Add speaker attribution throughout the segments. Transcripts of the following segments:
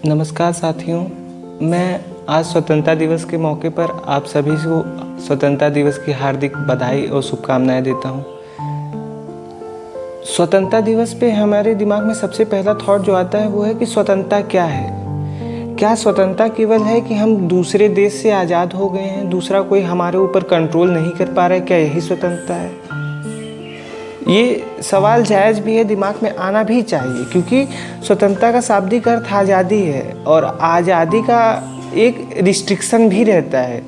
Speaker 1: नमस्कार साथियों, मैं आज स्वतंत्रता दिवस के मौके पर आप सभी को स्वतंत्रता दिवस की हार्दिक बधाई और शुभकामनाएं देता हूं। स्वतंत्रता दिवस पे हमारे दिमाग में सबसे पहला थॉट जो आता है वो है कि स्वतंत्रता क्या है। क्या स्वतंत्रता केवल है कि हम दूसरे देश से आज़ाद हो गए हैं, दूसरा कोई हमारे ऊपर कंट्रोल नहीं कर पा रहा है, क्या यही स्वतंत्रता है? ये सवाल जायज़ भी है, दिमाग में आना भी चाहिए, क्योंकि स्वतंत्रता का शाब्दिक अर्थ आज़ादी है और आज़ादी का एक रिस्ट्रिक्शन भी रहता है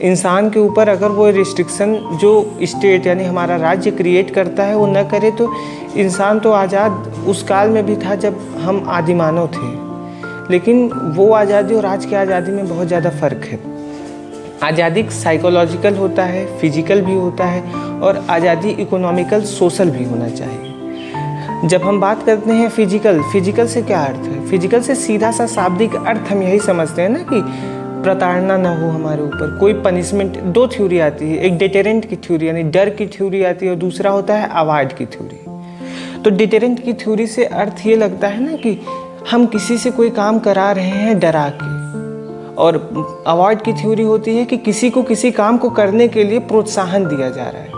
Speaker 1: इंसान के ऊपर। अगर वो रिस्ट्रिक्शन जो स्टेट यानी हमारा राज्य क्रिएट करता है वो न करे तो इंसान तो आज़ाद उस काल में भी था जब हम आदिमानव थे, लेकिन वो आज़ादी और आज की आज़ादी में बहुत ज़्यादा फ़र्क है। आज़ादी साइकोलॉजिकल होता है, फिजिकल भी होता है और आज़ादी इकोनॉमिकल सोशल भी होना चाहिए। जब हम बात करते हैं फिजिकल से क्या अर्थ है? फिजिकल से सीधा सा शाब्दिक अर्थ हम यही समझते हैं ना कि प्रताड़ना ना हो हमारे ऊपर, कोई पनिशमेंट। दो थ्योरी आती है, एक डिटेरेंट की थ्योरी यानी डर की थ्योरी आती है और दूसरा होता है अवॉइड की थ्योरी। तो डिटेरेंट की थ्योरी से अर्थ ये लगता है ना कि हम किसी से कोई काम करा रहे हैं डरा के, और अवॉइड की थ्योरी होती है कि किसी को किसी काम को करने के लिए प्रोत्साहन दिया जा रहा है।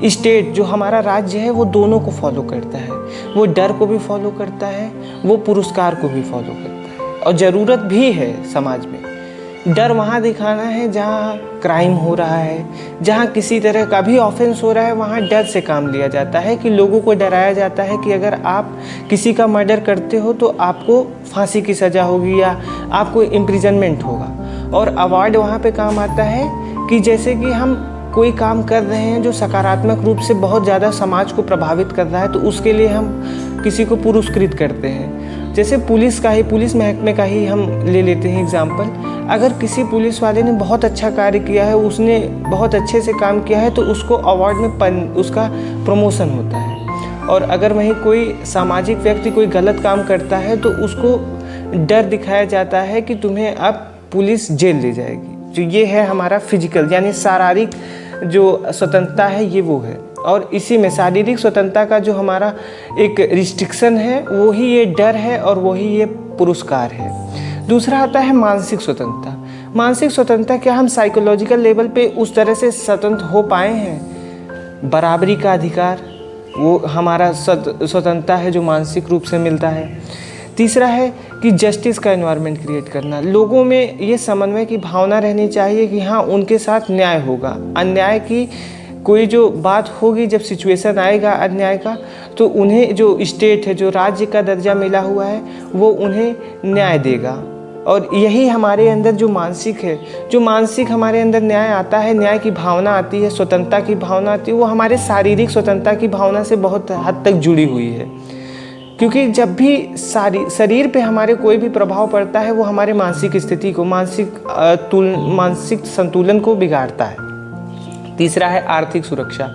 Speaker 1: स्टेट जो हमारा राज्य है वो दोनों को फॉलो करता है, वो डर को भी फॉलो करता है, वो पुरस्कार को भी फॉलो करता है। और ज़रूरत भी है समाज में। डर वहाँ दिखाना है जहाँ क्राइम हो रहा है, जहाँ किसी तरह का भी ऑफेंस हो रहा है, वहाँ डर से काम लिया जाता है कि लोगों को डराया जाता है कि अगर आप किसी का मर्डर करते हो तो आपको फांसी की सज़ा होगी या आपको इम्प्रिजनमेंट होगा। और अवार्ड वहाँ पे काम आता है कि जैसे कि हम कोई काम कर रहे हैं जो सकारात्मक रूप से बहुत ज़्यादा समाज को प्रभावित कर रहा है तो उसके लिए हम किसी को पुरस्कृत करते हैं। जैसे पुलिस महकमे का ही हम ले लेते हैं एग्जाम्पल। अगर किसी पुलिस वाले ने बहुत अच्छा कार्य किया है, उसने बहुत अच्छे से काम किया है तो उसको अवार्ड में उसका प्रमोशन होता है। और अगर वहीं कोई सामाजिक व्यक्ति कोई गलत काम करता है तो उसको डर दिखाया जाता है कि तुम्हें अब पुलिस जेल ले जाएगी। जो ये है हमारा फिजिकल यानी शारीरिक जो स्वतंत्रता है ये वो है। और इसी में शारीरिक स्वतंत्रता का जो हमारा एक रिस्ट्रिक्शन है वो ही ये डर है और वही ये पुरस्कार है। दूसरा आता है मानसिक स्वतंत्रता। मानसिक स्वतंत्रता क्या हम साइकोलॉजिकल लेवल पे उस तरह से स्वतंत्र हो पाए हैं? बराबरी का अधिकार वो हमारा स्वतंत्रता है जो मानसिक रूप से मिलता है। तीसरा है कि जस्टिस का एनवायरनमेंट क्रिएट करना, लोगों में ये समन्वय की भावना रहनी चाहिए कि हाँ उनके साथ न्याय होगा। अन्याय की कोई जो बात होगी, जब सिचुएशन आएगा अन्याय का, तो उन्हें जो स्टेट है, जो राज्य का दर्जा मिला हुआ है, वो उन्हें न्याय देगा। और यही हमारे अंदर जो मानसिक हमारे अंदर न्याय आता है, न्याय की भावना आती है, स्वतंत्रता की भावना आती है, वो हमारे शारीरिक स्वतंत्रता की भावना से बहुत हद तक जुड़ी हुई है। क्योंकि जब भी शरीर पे हमारे कोई भी प्रभाव पड़ता है वो हमारे मानसिक स्थिति को, मानसिक संतुलन को बिगाड़ता है। तीसरा है आर्थिक सुरक्षा।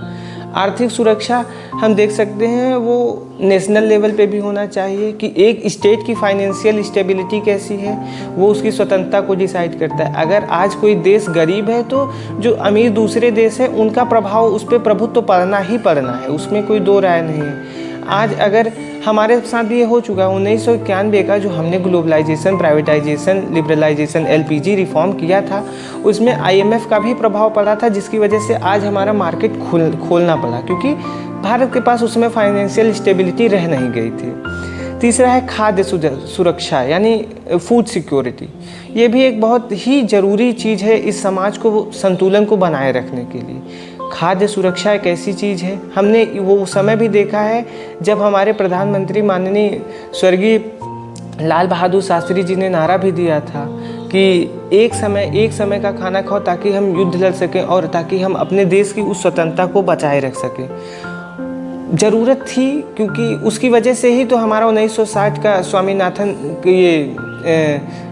Speaker 1: आर्थिक सुरक्षा हम देख सकते हैं वो नेशनल लेवल पे भी होना चाहिए कि एक स्टेट की फाइनेंशियल स्टेबिलिटी कैसी है वो उसकी स्वतंत्रता को डिसाइड करता है। अगर आज कोई देश गरीब है तो जो अमीर दूसरे देश है उनका प्रभाव उस पर प्रभुत्व तो पड़ना ही पड़ना है, उसमें कोई दो राय नहीं है। आज अगर हमारे साथ भी ये हो चुका है 1991 का जो हमने globalisation, privatisation, liberalisation, LPG reform किया था, उसमें आईएमएफ का भी प्रभाव पड़ा था, जिसकी वजह से आज हमारा मार्केट खोलना पड़ा क्योंकि भारत के पास उसमें फाइनेंशियल स्टेबिलिटी रह नहीं गई थी। तीसरा है खाद्य सुरक्षा यानी फूड सिक्योरिटी। ये भी एक बहुत ही ज़रूरी चीज़ है इस समाज को संतुलन को बनाए रखने के लिए। खाद्य सुरक्षा एक ऐसी चीज़ है, हमने वो समय भी देखा है जब हमारे प्रधानमंत्री माननीय स्वर्गीय लाल बहादुर शास्त्री जी ने नारा भी दिया था कि एक समय का खाना खाओ ताकि हम युद्ध लड़ सकें और ताकि हम अपने देश की उस स्वतंत्रता को बचाए रख सकें। ज़रूरत थी क्योंकि उसकी वजह से ही तो हमारा 1960 का स्वामीनाथन ये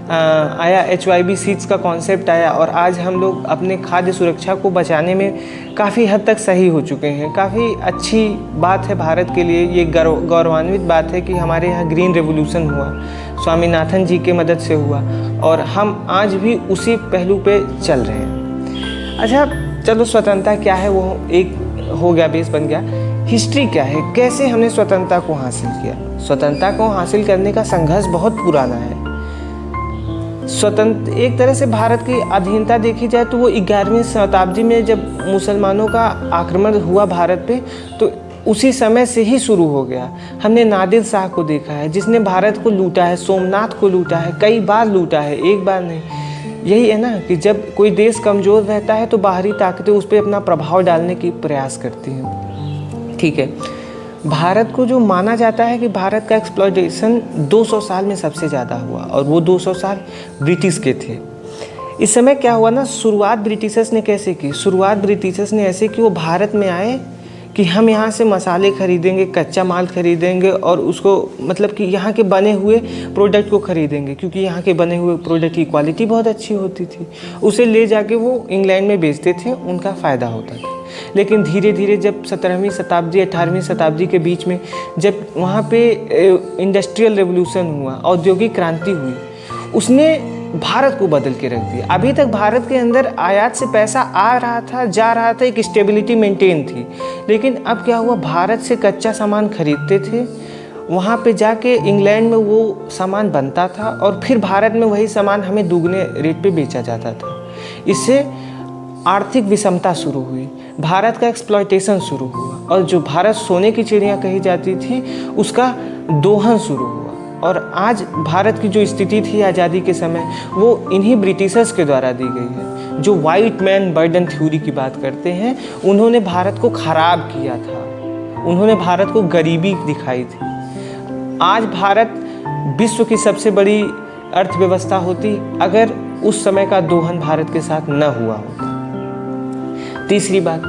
Speaker 1: आया, HYB सीड्स का कॉन्सेप्ट आया और आज हम लोग अपने खाद्य सुरक्षा को बचाने में काफ़ी हद तक सही हो चुके हैं। काफ़ी अच्छी बात है भारत के लिए, ये गौरवान्वित बात है कि हमारे यहाँ ग्रीन रेवोल्यूशन हुआ, स्वामीनाथन जी के मदद से हुआ और हम आज भी उसी पहलू पे चल रहे हैं। अच्छा चलो, स्वतंत्रता क्या है वो एक हो गया, बेस बन गया। हिस्ट्री क्या है, कैसे हमने स्वतंत्रता को हासिल किया। स्वतंत्रता को हासिल करने का संघर्ष बहुत पुराना है। स्वतंत्र एक तरह से भारत की अधीनता देखी जाए तो वो 11वीं शताब्दी में जब मुसलमानों का आक्रमण हुआ भारत पे, तो उसी समय से ही शुरू हो गया। हमने नादिर शाह को देखा है जिसने भारत को लूटा है, सोमनाथ को लूटा है, कई बार लूटा है, एक बार नहीं। यही है ना कि जब कोई देश कमज़ोर रहता है तो बाहरी ताकतें उस पर अपना प्रभाव डालने की प्रयास करती हैं। ठीक है, भारत को जो माना जाता है कि भारत का एक्सप्लॉयटेशन 200 साल में सबसे ज़्यादा हुआ, और वो 200 साल ब्रिटिश के थे। इस समय क्या हुआ ना, शुरुआत ब्रिटिशर्स ने कैसे की? शुरुआत ब्रिटिशर्स ने ऐसे कि वो भारत में आए कि हम यहाँ से मसाले खरीदेंगे, कच्चा माल खरीदेंगे, और उसको मतलब कि यहाँ के बने हुए प्रोडक्ट को खरीदेंगे, क्योंकि यहाँ के बने हुए प्रोडक्ट की क्वालिटी बहुत अच्छी होती थी। उसे ले जाके वो इंग्लैंड में बेचते थे, उनका फ़ायदा होता था। लेकिन धीरे धीरे जब 17वीं शताब्दी 18वीं शताब्दी के बीच में जब वहाँ पे इंडस्ट्रियल रेवोल्यूशन हुआ, औद्योगिक क्रांति हुई, उसने भारत को बदल के रख दिया। अभी तक भारत के अंदर आयात से पैसा आ रहा था, जा रहा था, एक स्टेबिलिटी मेंटेन थी। लेकिन अब क्या हुआ, भारत से कच्चा सामान खरीदते थे, वहाँ पे जाके इंग्लैंड में वो सामान बनता था, और फिर भारत में वही सामान हमें दुगने रेट पे बेचा जाता था। इससे आर्थिक विषमता शुरू हुई, भारत का एक्सप्लॉयटेशन शुरू हुआ, और जो भारत सोने की चिड़िया कही जाती थी उसका दोहन शुरू हुआ। और आज भारत की जो स्थिति थी आज़ादी के समय, वो इन्हीं ब्रिटिशर्स के द्वारा दी गई है, जो वाइट मैन बर्डन थ्योरी की बात करते हैं। उन्होंने भारत को ख़राब किया था, उन्होंने भारत को गरीबी दिखाई थी। आज भारत विश्व की सबसे बड़ी अर्थव्यवस्था होती अगर उस समय का दोहन भारत के साथ न हुआ होता। तीसरी बात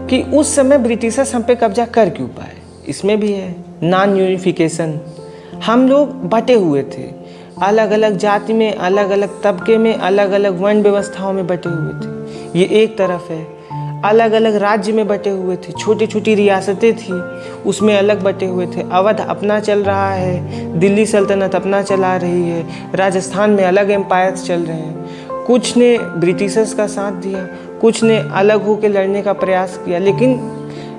Speaker 1: कि उस समय ब्रिटिशर्स हम पे कब्जा कर क्यों पाए, इसमें भी है नॉन यूनिफिकेशन। हम लोग बटे हुए थे, अलग अलग जाति में, अलग अलग तबके में, अलग अलग वर्ण व्यवस्थाओं में बटे हुए थे। ये एक तरफ है। अलग अलग राज्य में बटे हुए थे, छोटी छोटी रियासतें थी, उसमें अलग बटे हुए थे। अवध अपना चल रहा है, दिल्ली सल्तनत अपना चला रही है, राजस्थान में अलग एम्पायर्स चल रहे हैं। कुछ ने ब्रिटिशर्स का साथ दिया, कुछ ने अलग होकर लड़ने का प्रयास किया। लेकिन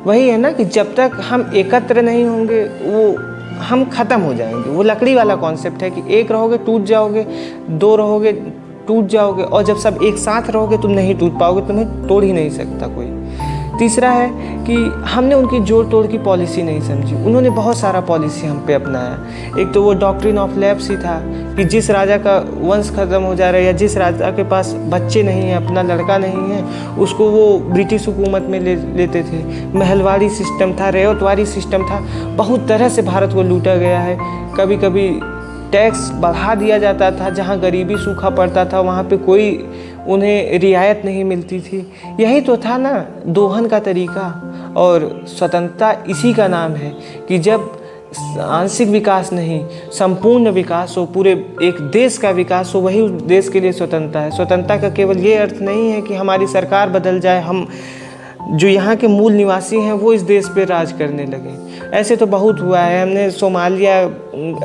Speaker 1: वही है ना कि जब तक हम एकत्र नहीं होंगे वो हम ख़त्म हो जाएंगे। वो लकड़ी वाला कॉन्सेप्ट है कि एक रहोगे टूट जाओगे, दो रहोगे टूट जाओगे, और जब सब एक साथ रहोगे तुम नहीं टूट पाओगे, तुम्हें तोड़ ही नहीं सकता कोई। तीसरा है कि हमने उनकी जोड़ तोड़ की पॉलिसी नहीं समझी। उन्होंने बहुत सारा पॉलिसी हम पे अपनाया। एक तो वो डॉक्ट्रिन ऑफ लैप्स ही था कि जिस राजा का वंश खत्म हो जा रहा है या जिस राजा के पास बच्चे नहीं हैं, अपना लड़का नहीं है, उसको वो ब्रिटिश हुकूमत में लेते थे। महलवाड़ी सिस्टम था, रेवतवाड़ी सिस्टम था, बहुत तरह से भारत को लूटा गया है। कभी कभी टैक्स बढ़ा दिया जाता था, जहाँ गरीबी सूखा पड़ता था वहाँ पे कोई उन्हें रियायत नहीं मिलती थी। यही तो था ना दोहन का तरीका। और स्वतंत्रता इसी का नाम है कि जब आंशिक विकास नहीं, संपूर्ण विकास हो, पूरे एक देश का विकास हो, वही उस देश के लिए स्वतंत्रता है। स्वतंत्रता का केवल ये अर्थ नहीं है कि हमारी सरकार बदल जाए, हम जो यहाँ के मूल निवासी हैं वो इस देश पे राज करने लगे। ऐसे तो बहुत हुआ है, हमने सोमालिया,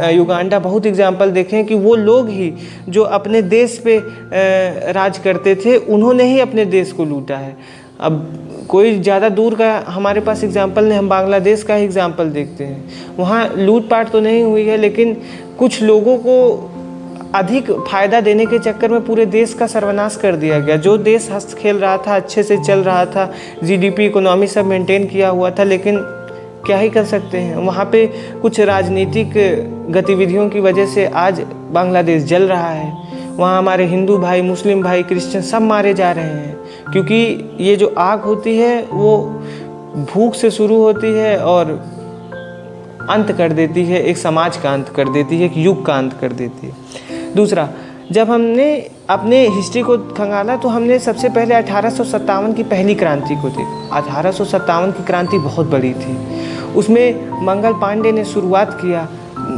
Speaker 1: युगांडा बहुत एग्जाम्पल देखे हैं कि वो लोग ही जो अपने देश पे राज करते थे उन्होंने ही अपने देश को लूटा है। अब कोई ज़्यादा दूर का हमारे पास एग्जाम्पल नहीं, हम बांग्लादेश का ही एग्जाम्पल देखते हैं। वहाँ लूटपाट तो नहीं हुई है, लेकिन कुछ लोगों को अधिक फायदा देने के चक्कर में पूरे देश का सर्वनाश कर दिया गया। जो देश हंस खेल रहा था, अच्छे से चल रहा था, जीडीपी इकोनॉमी सब मेंटेन किया हुआ था, लेकिन क्या ही कर सकते हैं। वहाँ पे कुछ राजनीतिक गतिविधियों की वजह से आज बांग्लादेश जल रहा है। वहाँ हमारे हिंदू भाई, मुस्लिम भाई, क्रिश्चियन सब मारे जा रहे हैं, क्योंकि ये जो आग होती है वो भूख से शुरू होती है और अंत कर देती है, एक समाज का अंत कर देती है, एक युग का अंत कर देती है। दूसरा, जब हमने अपने हिस्ट्री को खंगाला तो हमने सबसे पहले 1857 की पहली क्रांति को देखा। 1857 की क्रांति बहुत बड़ी थी। उसमें मंगल पांडे ने शुरुआत किया,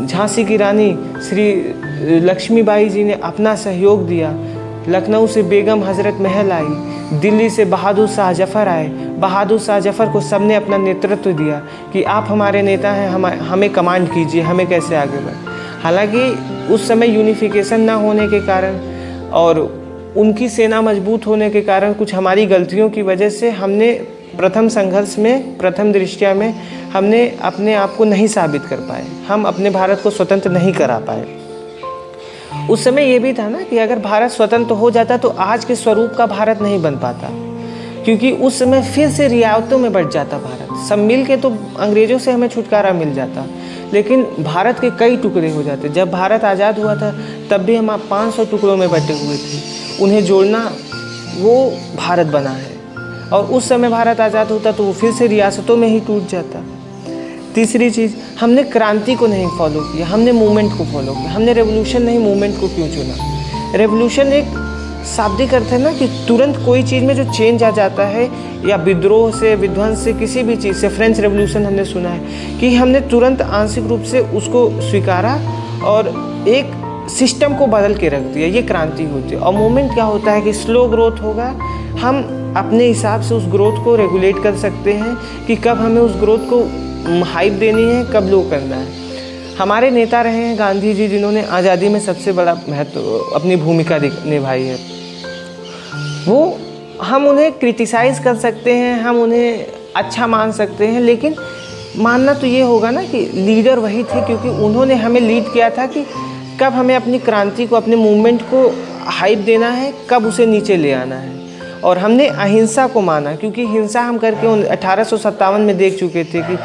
Speaker 1: झांसी की रानी श्री लक्ष्मीबाई जी ने अपना सहयोग दिया, लखनऊ से बेगम हजरत महल आई, दिल्ली से बहादुर शाह जफ़र आए। बहादुर शाह जफ़र को सबने अपना नेतृत्व दिया कि आप हमारे नेता हैं, हमें कमांड कीजिए, हमें कैसे आगे बढ़े। हालांकि उस समय यूनिफिकेशन ना होने के कारण और उनकी सेना मजबूत होने के कारण कुछ हमारी गलतियों की वजह से हमने प्रथम संघर्ष में, प्रथम दृष्टया में हमने अपने आप को नहीं साबित कर पाए, हम अपने भारत को स्वतंत्र नहीं करा पाए। उस समय ये भी था ना कि अगर भारत स्वतंत्र हो जाता तो आज के स्वरूप का भारत नहीं बन पाता, क्योंकि उस समय फिर से रियायतों में बढ़ जाता भारत। सब मिल के तो अंग्रेज़ों से हमें छुटकारा मिल जाता, लेकिन भारत के कई टुकड़े हो जाते। जब भारत आज़ाद हुआ था तब भी हम 500 टुकड़ों में बटे हुए थे, उन्हें जोड़ना वो भारत बना है। और उस समय भारत आज़ाद होता तो वो फिर से रियासतों में ही टूट जाता। तीसरी चीज़, हमने क्रांति को नहीं फॉलो किया, हमने मूवमेंट को फॉलो किया। हमने रेवोल्यूशन नहीं मूवमेंट को क्यों चुना? रेवोल्यूशन एक शाब्दिक अर्थ है ना कि तुरंत कोई चीज़ में जो चेंज आ जाता है, या विद्रोह से, विध्वंस से, किसी भी चीज़ से। फ्रेंच रेवोल्यूशन हमने सुना है कि हमने तुरंत आंशिक रूप से उसको स्वीकारा और एक सिस्टम को बदल के रख दिया, ये क्रांति होती है। और मूवमेंट क्या होता है कि स्लो ग्रोथ होगा, हम अपने हिसाब से उस ग्रोथ को रेगुलेट कर सकते हैं कि कब हमें उस ग्रोथ को हाइप देनी है, कब लो करना है। हमारे नेता रहे हैं गांधी जी, जिन्होंने आज़ादी में सबसे बड़ा महत्व अपनी भूमिका निभाई है। वो हम उन्हें क्रिटिसाइज़ कर सकते हैं, हम उन्हें अच्छा मान सकते हैं, लेकिन मानना तो ये होगा ना कि लीडर वही थे, क्योंकि उन्होंने हमें लीड किया था कि कब हमें अपनी क्रांति को, अपने मूवमेंट को हाइप देना है, कब उसे नीचे ले आना है। और हमने अहिंसा को माना, क्योंकि हिंसा हम करके 1857 में देख चुके थे कि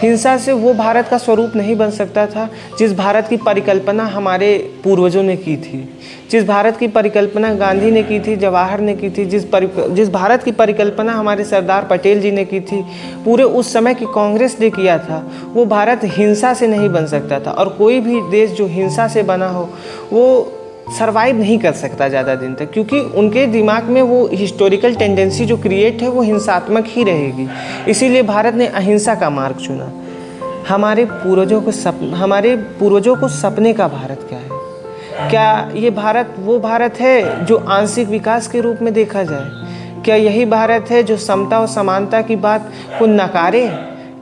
Speaker 1: हिंसा से वो भारत का स्वरूप नहीं बन सकता था जिस भारत की परिकल्पना हमारे पूर्वजों ने की थी, जिस भारत की परिकल्पना गांधी ने की थी, जवाहर ने की थी, जिस भारत की परिकल्पना हमारे सरदार पटेल जी ने की थी, पूरे उस समय की कांग्रेस ने किया था। वो भारत हिंसा से नहीं बन सकता था, और कोई भी देश जो हिंसा से बना हो वो सर्वाइव नहीं कर सकता ज़्यादा दिन तक, क्योंकि उनके दिमाग में वो हिस्टोरिकल टेंडेंसी जो क्रिएट है वो हिंसात्मक ही रहेगी। इसीलिए भारत ने अहिंसा का मार्ग चुना। हमारे पूर्वजों को सपने का भारत क्या है? क्या ये भारत वो भारत है जो आंशिक विकास के रूप में देखा जाए? क्या यही भारत है जो समता और समानता की बात को नकारे?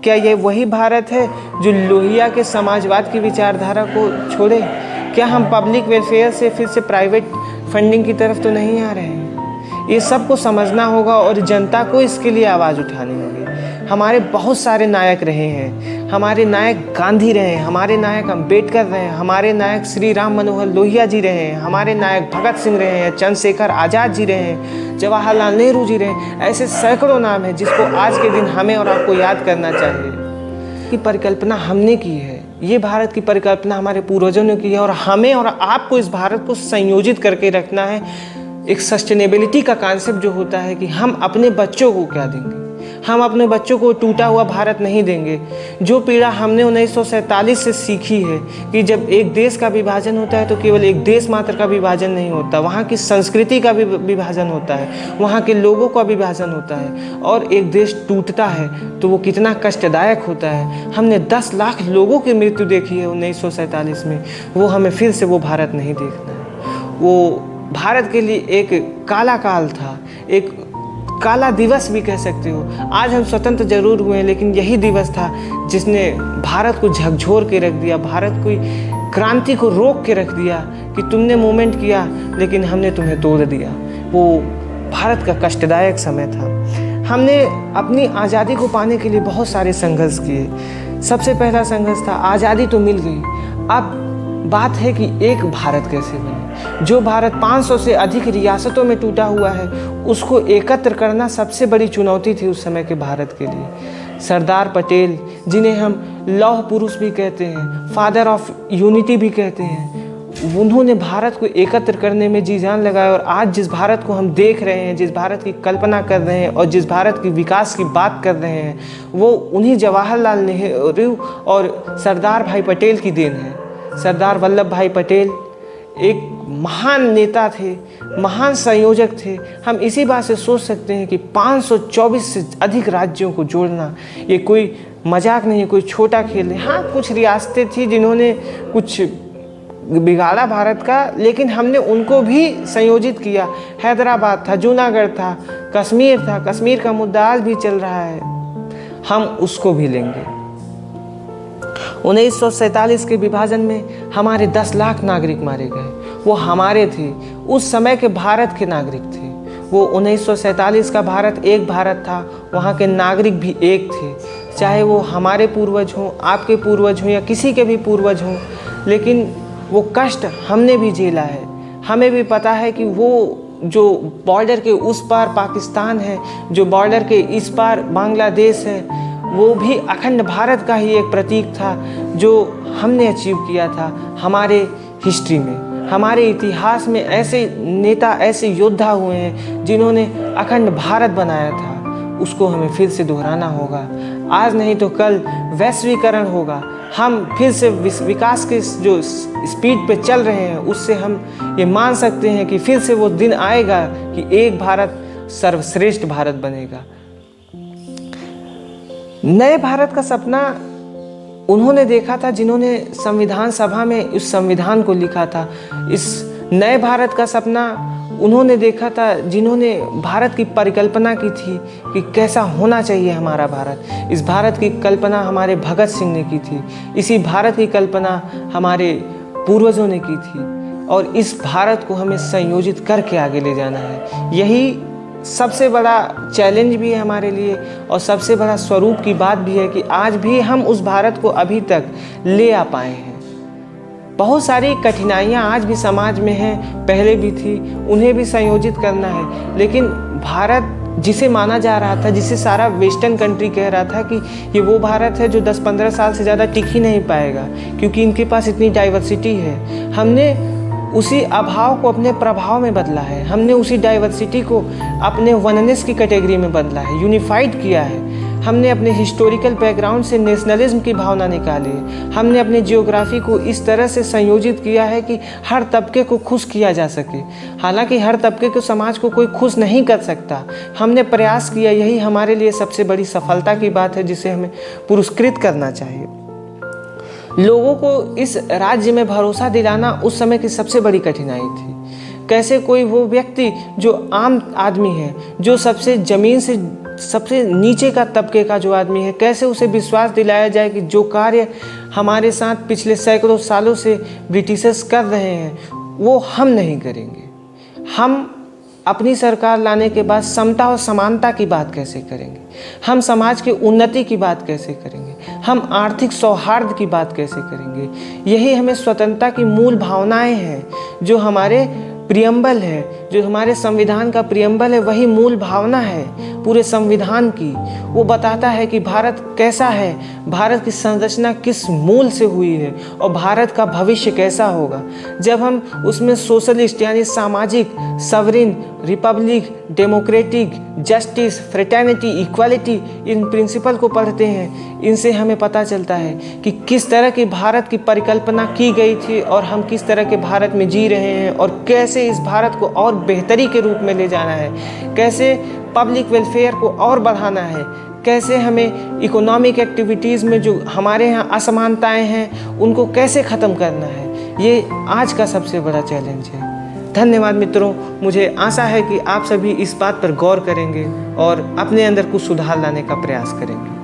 Speaker 1: क्या ये वही भारत है जो लोहिया के समाजवाद की विचारधारा को छोड़े? क्या हम पब्लिक वेलफेयर से फिर से प्राइवेट फंडिंग की तरफ तो नहीं आ रहे हैं? ये सब को समझना होगा और जनता को इसके लिए आवाज़ उठानी होगी। हमारे बहुत सारे नायक रहे हैं, हमारे नायक गांधी रहे हैं, हमारे नायक अम्बेडकर रहे हैं, हमारे नायक श्री राम मनोहर लोहिया जी रहे हैं, हमारे नायक भगत सिंह रहे हैं, चंद्रशेखर आज़ाद जी रहे हैं, जवाहरलाल नेहरू जी रहे हैं। ऐसे सैकड़ों नाम हैं जिसको आज के दिन हमें और आपको याद करना चाहिए। कि परिकल्पना हमने की है, ये भारत की परिकल्पना हमारे पूर्वजों ने की है, और हमें और आपको इस भारत को संयोजित करके रखना है। एक सस्टेनेबिलिटी का कॉन्सेप्ट जो होता है कि हम अपने बच्चों को क्या देंगे, हम अपने बच्चों को टूटा हुआ भारत नहीं देंगे। जो पीड़ा हमने 1947 से सीखी है कि जब एक देश का विभाजन होता है तो केवल एक देश मात्र का विभाजन नहीं होता, वहाँ की संस्कृति का भी विभाजन होता है, वहाँ के लोगों का विभाजन होता है। और एक देश टूटता है तो वो कितना कष्टदायक होता है। हमने 10 लाख लोगों की मृत्यु देखी है 1947 में, वो हमें फिर से वो भारत नहीं देखना है। वो भारत के लिए एक काला काल था, एक काला दिवस भी कह सकते हो। आज हम स्वतंत्र जरूर हुए हैं, लेकिन यही दिवस था जिसने भारत को झकझोर के रख दिया, भारत की क्रांति को रोक के रख दिया कि तुमने मूवमेंट किया लेकिन हमने तुम्हें तोड़ दिया। वो भारत का कष्टदायक समय था। हमने अपनी आज़ादी को पाने के लिए बहुत सारे संघर्ष किए। सबसे पहला संघर्ष था, आज़ादी तो मिल गई, अब बात है कि एक भारत कैसे बने। जो भारत 500 से अधिक रियासतों में टूटा हुआ है, उसको एकत्र करना सबसे बड़ी चुनौती थी उस समय के भारत के लिए। सरदार पटेल, जिन्हें हम लौह पुरुष भी कहते हैं, फादर ऑफ यूनिटी भी कहते हैं, उन्होंने भारत को एकत्र करने में जी जान लगाया। और आज जिस भारत को हम देख रहे हैं, जिस भारत की कल्पना कर रहे हैं और जिस भारत की विकास की बात कर रहे हैं, वो उन्हीं जवाहरलाल नेहरू और सरदार भाई पटेल की देन है। सरदार वल्लभ भाई पटेल एक महान नेता थे, महान संयोजक थे। हम इसी बात से सोच सकते हैं कि 524 से अधिक राज्यों को जोड़ना ये कोई मजाक नहीं है, कोई छोटा खेल नहीं। हाँ, कुछ रियासतें थी जिन्होंने कुछ बिगाड़ा भारत का, लेकिन हमने उनको भी संयोजित किया। हैदराबाद था, जूनागढ़ था, कश्मीर था, कश्मीर का मुद्दा आज भी चल रहा है, हम उसको भी लेंगे। 1947 के विभाजन में हमारे 10 लाख नागरिक मारे गए, वो हमारे थे, उस समय के भारत के नागरिक थे। वो 1947 का भारत एक भारत था, वहाँ के नागरिक भी एक थे, चाहे वो हमारे पूर्वज हों, आपके पूर्वज हों या किसी के भी पूर्वज हों। लेकिन वो कष्ट हमने भी झेला है। हमें भी पता है कि वो जो बॉर्डर के उस पार पाकिस्तान है, जो बॉर्डर के इस पार बांग्लादेश है, वो भी अखंड भारत का ही एक प्रतीक था जो हमने अचीव किया था। हमारे हिस्ट्री में, हमारे इतिहास में ऐसे नेता, ऐसे योद्धा हुए हैं जिन्होंने अखंड भारत बनाया था। उसको हमें फिर से दोहराना होगा। आज नहीं तो कल वैश्वीकरण होगा। हम फिर से विकास के जो स्पीड पे चल रहे हैं उससे हम ये मान सकते हैं कि फिर से वो दिन आएगा कि एक भारत सर्वश्रेष्ठ भारत बनेगा। नए भारत का सपना उन्होंने देखा था जिन्होंने संविधान सभा में उस संविधान को लिखा था। इस नए भारत का सपना उन्होंने देखा था जिन्होंने भारत की परिकल्पना की थी कि कैसा होना चाहिए हमारा भारत। इस भारत की कल्पना हमारे भगत सिंह ने की थी। इसी भारत की कल्पना हमारे पूर्वजों ने की थी और इस भारत को हमें संयोजित करके आगे ले जाना है। यही सबसे बड़ा चैलेंज भी है हमारे लिए और सबसे बड़ा स्वरूप की बात भी है कि आज भी हम उस भारत को अभी तक ले आ पाए हैं। बहुत सारी कठिनाइयाँ आज भी समाज में हैं, पहले भी थी, उन्हें भी संयोजित करना है। लेकिन भारत जिसे माना जा रहा था, जिसे सारा वेस्टर्न कंट्री कह रहा था कि ये वो भारत है जो 10-15 साल से ज़्यादा टिक ही नहीं पाएगा क्योंकि इनके पास इतनी डाइवर्सिटी है, हमने उसी अभाव को अपने प्रभाव में बदला है। हमने उसी डाइवर्सिटी को अपने वननेस की कैटेगरी में बदला है, यूनिफाइड किया है। हमने अपने हिस्टोरिकल बैकग्राउंड से नेशनलिज्म की भावना निकाली है। हमने अपने जियोग्राफी को इस तरह से संयोजित किया है कि हर तबके को खुश किया जा सके। हालांकि हर तबके को, समाज को कोई खुश नहीं कर सकता। हमने प्रयास किया, यही हमारे लिए सबसे बड़ी सफलता की बात है जिसे हमें पुरस्कृत करना चाहिए। लोगों को इस राज्य में भरोसा दिलाना उस समय की सबसे बड़ी कठिनाई थी। कैसे कोई वो व्यक्ति जो आम आदमी है, जो सबसे ज़मीन से सबसे नीचे का तबके का जो आदमी है, कैसे उसे विश्वास दिलाया जाए कि जो कार्य हमारे साथ पिछले सैकड़ों सालों से ब्रिटिशर्स कर रहे हैं वो हम नहीं करेंगे। हम अपनी सरकार लाने के बाद समता और समानता की बात कैसे करेंगे? हम समाज की उन्नति की बात कैसे करेंगे? हम आर्थिक सौहार्द की बात कैसे करेंगे? यही हमें स्वतंत्रता की मूल भावनाएं हैं, जो हमारे प्रियम्बल है, जो हमारे संविधान का प्रियम्बल है, वही मूल भावना है पूरे संविधान की। वो बताता है कि भारत कैसा है, भारत की संरचना किस मूल से हुई है और भारत का भविष्य कैसा होगा। जब हम उसमें सोशलिस्ट यानी सामाजिक, sovereign, republic, democratic, justice, fraternity, equality, इन प्रिंसिपल को पढ़ते हैं, इनसे हमें पता चलता है कि किस तरह की भारत की परिकल्पना की गई थी और हम किस तरह के भारत में जी रहे हैं और कैसे इस भारत को और बेहतरी के रूप में ले जाना है, कैसे पब्लिक वेलफेयर को और बढ़ाना है, कैसे हमें इकोनॉमिक एक्टिविटीज़ में जो हमारे यहाँ असमानताएं हैं उनको कैसे ख़त्म करना है। ये आज का सबसे बड़ा चैलेंज है। धन्यवाद मित्रों, मुझे आशा है कि आप सभी इस बात पर गौर करेंगे और अपने अंदर कुछ सुधार लाने का प्रयास करेंगे।